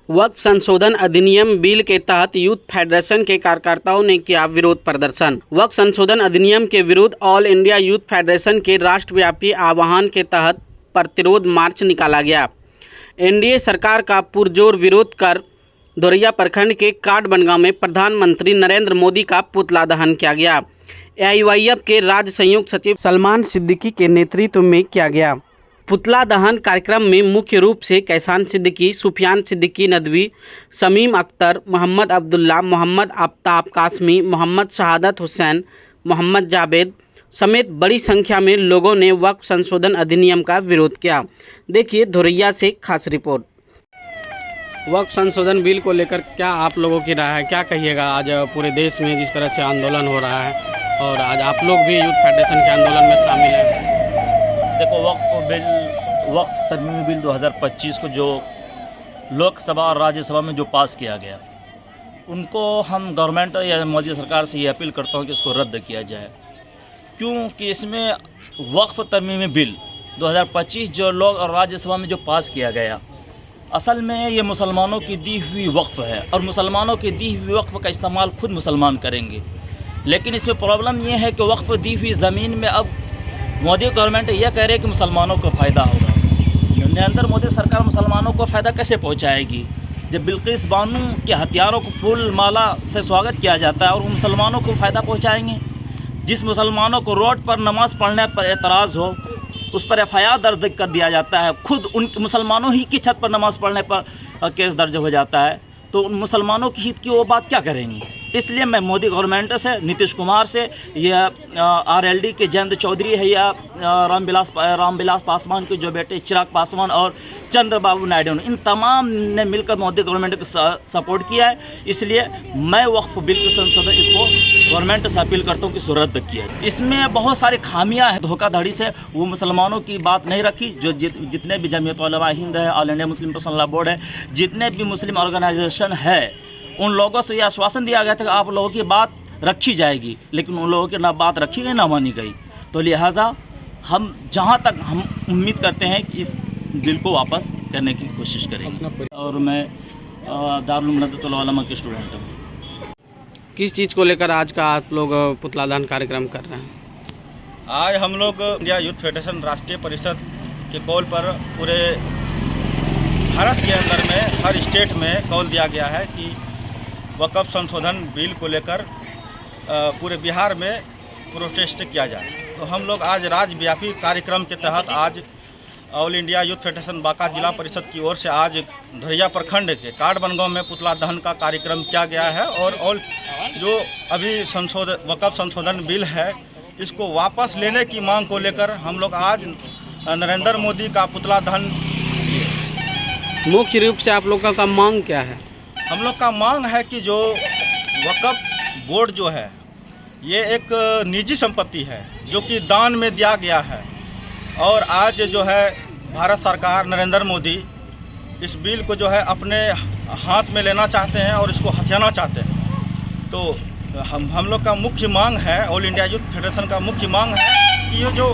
वक्फ संशोधन अधिनियम बिल के तहत यूथ फेडरेशन के कार्यकर्ताओं ने किया विरोध प्रदर्शन। वक्फ संशोधन अधिनियम के विरुद्ध ऑल इंडिया यूथ फेडरेशन के राष्ट्रव्यापी आह्वान के तहत प्रतिरोध मार्च निकाला गया। एनडीए सरकार का पुरजोर विरोध कर धोरैया प्रखंड के काठबनगांव में प्रधानमंत्री नरेंद्र मोदी का पुतला दहन किया गया। एआईवाईएफ के राज्य संयुक्त सचिव सलमान सिद्दीकी के नेतृत्व में किया गया। पुतला दहन कार्यक्रम में मुख्य रूप से कैसान सिद्दीकी, सुफियान सिद्दीकी नदवी, शमीम अख्तर, मोहम्मद अब्दुल्ला, मोहम्मद आफ्ताब कासमी, मोहम्मद शहादत हुसैन, मोहम्मद जावेद समेत बड़ी संख्या में लोगों ने वक्फ संशोधन अधिनियम का विरोध किया। देखिए धोरैया से खास रिपोर्ट। वक्फ संशोधन बिल को लेकर क्या आप लोगों की राय है, क्या कहिएगा? आज पूरे देश में जिस तरह से आंदोलन हो रहा है और आज आप लोग भी यूथ फेडरेशन के आंदोलन में शामिल हैं। देखो, वक्फ तरमीमी बिल 2025 को जो लोकसभा और राज्यसभा में जो पास किया गया, उनको हम गवर्नमेंट या मोदी सरकार से ये अपील करता हूँ कि इसको रद्द किया जाए। क्योंकि इसमें वक्फ तरमीमी बिल 2025 जो लोक और राज्यसभा में जो पास किया गया, असल में ये मुसलमानों की दी हुई वक्फ है और मुसलमानों की दी हुई वक्फ का इस्तेमाल खुद मुसलमान करेंगे। लेकिन इसमें प्रॉब्लम ये है कि वक्फ दी हुई ज़मीन में अब मोदी गवर्नमेंट यह कह रही है कि मुसलमानों को फ़ायदा होगा। नरेंद्र मोदी सरकार मुसलमानों को फ़ायदा कैसे पहुंचाएगी जब बिल्किस बानो के हथियारों को फूल माला से स्वागत किया जाता है और वो मुसलमानों को फ़ायदा पहुंचाएंगे? जिस मुसलमानों को रोड पर नमाज़ पढ़ने पर एतराज़ हो उस पर एफआईआर दर्ज कर दिया जाता है, खुद उन मुसलमानों ही की छत पर नमाज़ पढ़ने पर केस दर्ज हो जाता है, तो उन मुसलमानों की हित की वो बात क्या करेंगी? इसलिए मैं मोदी गवर्नमेंट से, नीतीश कुमार से, या आरएलडी के जयंत चौधरी है या रामविलास पासवान के जो बेटे चिराग पासवान और चंद्रबाबू नायडू ने, इन तमाम ने मिलकर मोदी गवर्नमेंट को सपोर्ट किया है। इसलिए मैं वक्फ बिल के संशोधन इसको गवर्नमेंट से अपील करता हूँ कि इसको रद्द किया है। इसमें बहुत सारी खामियां हैं। धोखाधड़ी से वो मुसलमानों की बात नहीं रखी। जो जितने भी जमीयत उलमा हिंद है, all India Muslim personal law board है, जितने भी मुस्लिम ऑर्गेनाइजेशन है, उन लोगों से ये आश्वासन दिया गया था कि आप लोगों की बात रखी जाएगी, लेकिन उन लोगों की ना बात रखी गई ना मानी गई। तो लिहाजा हम जहाँ तक हम उम्मीद करते हैं कि इस बिल को वापस करने की कोशिश करेंगे। और मैं दारुल मददतुल उलमा के स्टूडेंट हूँ। किस चीज़ को लेकर आज का आप लोग पुतला दहन कार्यक्रम कर रहे हैं? आज हम लोग इंडिया यूथ फेडरेशन राष्ट्रीय परिषद के कॉल पर पूरे भारत के अंदर में हर स्टेट में कॉल दिया गया है कि वक्फ संशोधन बिल को लेकर पूरे बिहार में प्रोटेस्ट किया जाए। तो हम लोग आज राज्यव्यापी कार्यक्रम के तहत आज all India youth federation Banka जिला परिषद की ओर से आज धोरैया प्रखंड के काठबनगांव में पुतला दहन का कार्यक्रम किया गया है। और जो अभी वक्फ संशोधन बिल है, इसको वापस लेने की मांग को लेकर हम लोग आज नरेंद्र मोदी का पुतला दहन। मुख्य रूप से आप लोगों का मांग क्या है? हम लोग का मांग है कि जो वक्फ बोर्ड जो है, ये एक निजी संपत्ति है जो कि दान में दिया गया है, और आज जो है भारत सरकार नरेंद्र मोदी इस बिल को जो है अपने हाथ में लेना चाहते हैं और इसको हथियाना चाहते हैं। तो हम लोग का मुख्य मांग है, ऑल इंडिया यूथ फेडरेशन का मुख्य मांग है कि ये जो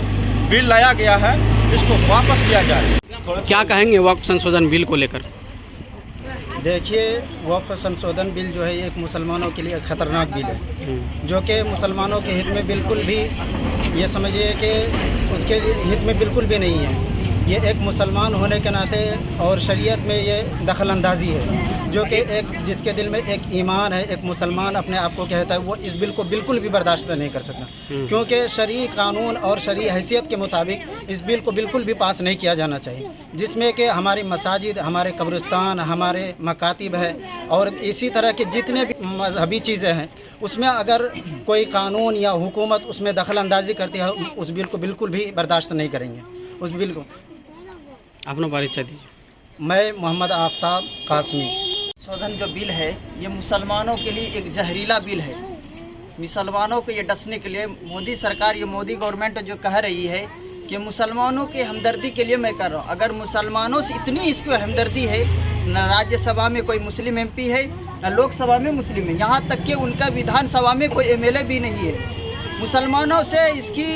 बिल लाया गया है इसको वापस किया जाए। क्या कहेंगे वक्फ संशोधन बिल को लेकर? देखिए, वक्फ संशोधन बिल जो है एक मुसलमानों के लिए एक ख़तरनाक बिल है, जो कि मुसलमानों के हित में बिल्कुल भी, ये समझिए कि उसके हित में बिल्कुल भी नहीं है। ये एक मुसलमान होने के नाते और शरीयत में ये दखल अंदाजी है, जो कि एक जिसके दिल में एक ईमान है, एक मुसलमान अपने आप को कहता है, वो इस बिल को बिल्कुल भी बर्दाश्त नहीं कर सकता। क्योंकि शरई कानून और शरई हैसियत के मुताबिक इस बिल को बिल्कुल भी पास नहीं किया जाना चाहिए, जिसमें कि हमारी मसाजिद, हमारे कब्रिस्तान, हमारे मकातिब है और इसी तरह के जितने भी मजहबी चीज़ें हैं, उसमें अगर कोई कानून या हुकूमत उसमें दखल अंदाजी करती है, उस बिल को बिल्कुल भी बर्दाश्त नहीं करेंगे। उस बिल को अपना परिचय दीजिए। मैं मोहम्मद आफ्ताब कासमी। संशोधन जो बिल है, ये मुसलमानों के लिए एक जहरीला बिल है। मुसलमानों को ये डसने के लिए मोदी सरकार, ये मोदी गवर्नमेंट जो कह रही है कि मुसलमानों की हमदर्दी के लिए मैं कर रहा हूँ। अगर मुसलमानों से इतनी इसको हमदर्दी है, न राज्यसभा में कोई मुस्लिम एमपी है, न लोकसभा में मुस्लिम है, यहाँ तक कि उनका विधानसभा में कोई एमएलए भी नहीं है। मुसलमानों से इसकी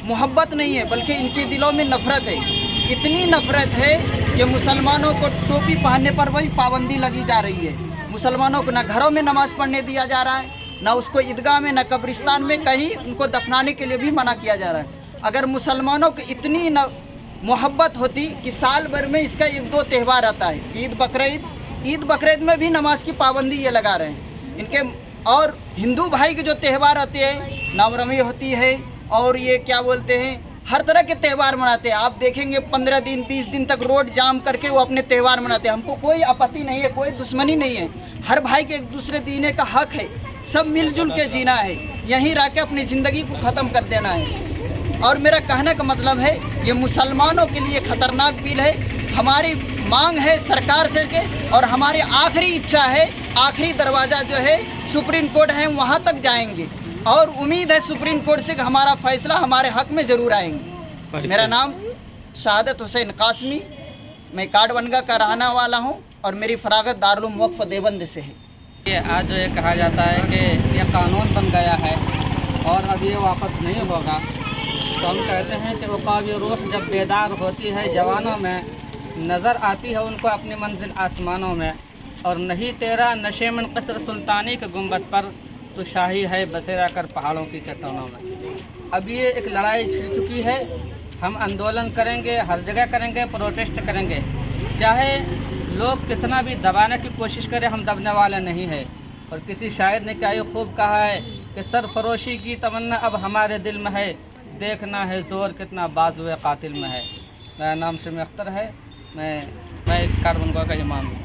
मोहब्बत नहीं है, बल्कि इनके दिलों में नफरत है। इतनी नफरत है कि मुसलमानों को टोपी पहनने पर भी पाबंदी लगी जा रही है। मुसलमानों को ना घरों में नमाज़ पढ़ने दिया जा रहा है, ना उसको ईदगाह में, ना कब्रिस्तान में, कहीं उनको दफनाने के लिए भी मना किया जा रहा है। अगर मुसलमानों को इतनी मोहब्बत होती कि साल भर में इसका 1-2 त्यौहार आता है, ईद बकरीद में भी नमाज की पाबंदी ये लगा रहे हैं इनके। और हिंदू भाई के जो त्यौहार आते हैं, रामनवमी होती है और ये क्या बोलते हैं, हर तरह के त्यौहार मनाते हैं। आप देखेंगे 15 दिन 20 दिन तक रोड जाम करके वो अपने त्यौहार मनाते हैं। हमको कोई आपत्ति नहीं है, कोई दुश्मनी नहीं है। हर भाई के एक दूसरे जीने का हक है, सब मिलजुल के जीना है, यहीं रह के अपनी ज़िंदगी को ख़त्म कर देना है। और मेरा कहने का मतलब है ये मुसलमानों के लिए ख़तरनाक बिल है। हमारी मांग है सरकार से के, और हमारी आखिरी इच्छा है, आखिरी दरवाज़ा जो है सुप्रीम कोर्ट है, वहाँ तक जाएंगे और उम्मीद है सुप्रीम कोर्ट से हमारा फैसला हमारे हक में ज़रूर आएंगे। मेरा नाम शहादत हुसैन कासमी, मैं काठवनगा का रहने वाला हूँ और मेरी फरागत दारुल उलूम वक्फ देवबंद से है। ये आज जो ये कहा जाता है कि ये कानून बन गया है और अब ये वापस नहीं होगा, तो हम कहते हैं कि उक़ावी रूह जब बेदार होती है जवानों में, नज़र आती है उनको अपनी मंजिल आसमानों में, और नहीं तेरा नशे में कसर सुल्तानी के गुंबद पर, तो शाही है बसेरा कर पहाड़ों की चट्टानों में। अब ये एक लड़ाई छिड़ चुकी है। हम आंदोलन करेंगे, हर जगह करेंगे, प्रोटेस्ट करेंगे, चाहे लोग कितना भी दबाने की कोशिश करें, हम दबने वाले नहीं हैं। और किसी शायर ने क्या ये खूब कहा है कि सरफरोशी की तमन्ना अब हमारे दिल में है, देखना है ज़ोर कितना बाजुए कातिल में है। मेरा नाम शमी अख्तर है, मैं काठवनगा का इमाम हूँ।